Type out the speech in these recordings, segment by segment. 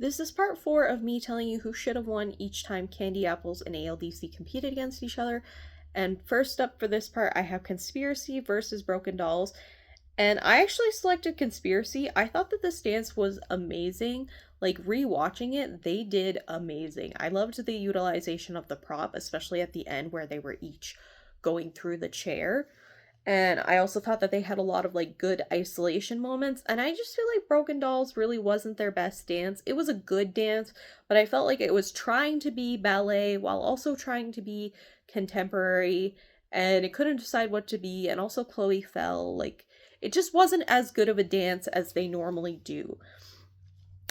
This is part 4 of me telling you who should have won each time Candy Apples and ALDC competed against each other. And first up for this part, I have Conspiracy versus Broken Dolls. And I actually selected Conspiracy. I thought that this dance was amazing. Like, rewatching it, they did amazing. I loved the utilization of the prop, especially at the end where they were each going through the chair. And I also thought that they had a lot of like good isolation moments. And I just feel like Broken Dolls really wasn't their best dance. It was a good dance, but I felt like it was trying to be ballet while also trying to be contemporary. And it couldn't decide what to be. And also Chloe fell. Like, it just wasn't as good of a dance as they normally do.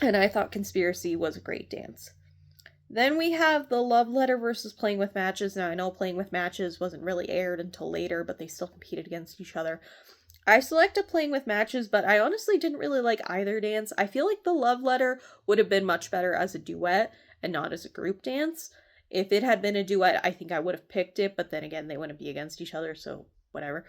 And I thought Conspiracy was a great dance. Then we have the Love Letter versus Playing with Matches. Now, I know Playing with Matches wasn't really aired until later, but they still competed against each other. I selected Playing with Matches, but I honestly didn't really like either dance. I feel like the Love Letter would have been much better as a duet and not as a group dance. If it had been a duet, I think I would have picked it, but then again, they wouldn't be against each other, so whatever.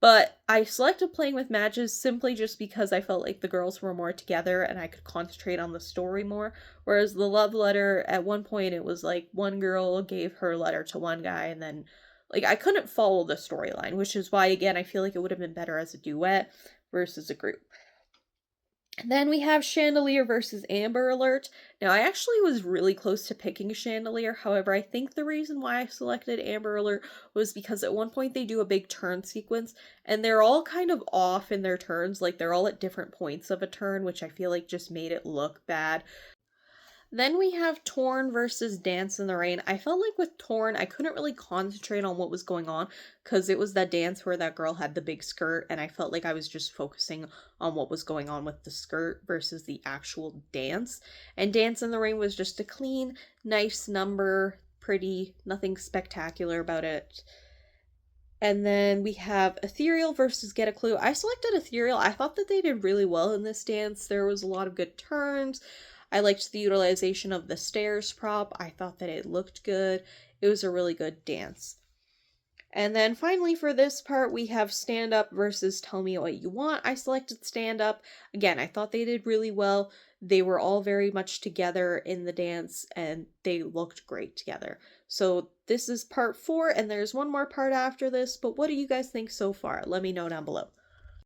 But I selected Playing with Matches simply just because I felt like the girls were more together and I could concentrate on the story more. Whereas the Love Letter, at one point, it was like one girl gave her letter to one guy and then, like, I couldn't follow the storyline, which is why, again, I feel like it would have been better as a duet versus a group. And then we have Chandelier versus Amber Alert. Now, I actually was really close to picking Chandelier. However, I think the reason why I selected Amber Alert was because at one point they do a big turn sequence, and they're all kind of off in their turns. Like, they're all at different points of a turn, which I feel like just made it look bad. Then we have Torn versus Dance in the Rain. I felt like with Torn, I couldn't really concentrate on what was going on because it was that dance where that girl had the big skirt, and I felt like I was just focusing on what was going on with the skirt versus the actual dance. And Dance in the Rain was just a clean, nice number, pretty, nothing spectacular about it. And then we have Ethereal versus Get a Clue. I selected Ethereal. I thought that they did really well in this dance. There was a lot of good turns. I liked the utilization of the stairs prop. I thought that it looked good. It was a really good dance. And then finally for this part, we have Stand Up versus Tell Me What You Want. I selected Stand Up. Again, I thought they did really well. They were all very much together in the dance and they looked great together. So this is part 4 and there's one more part after this, but what do you guys think so far? Let me know down below.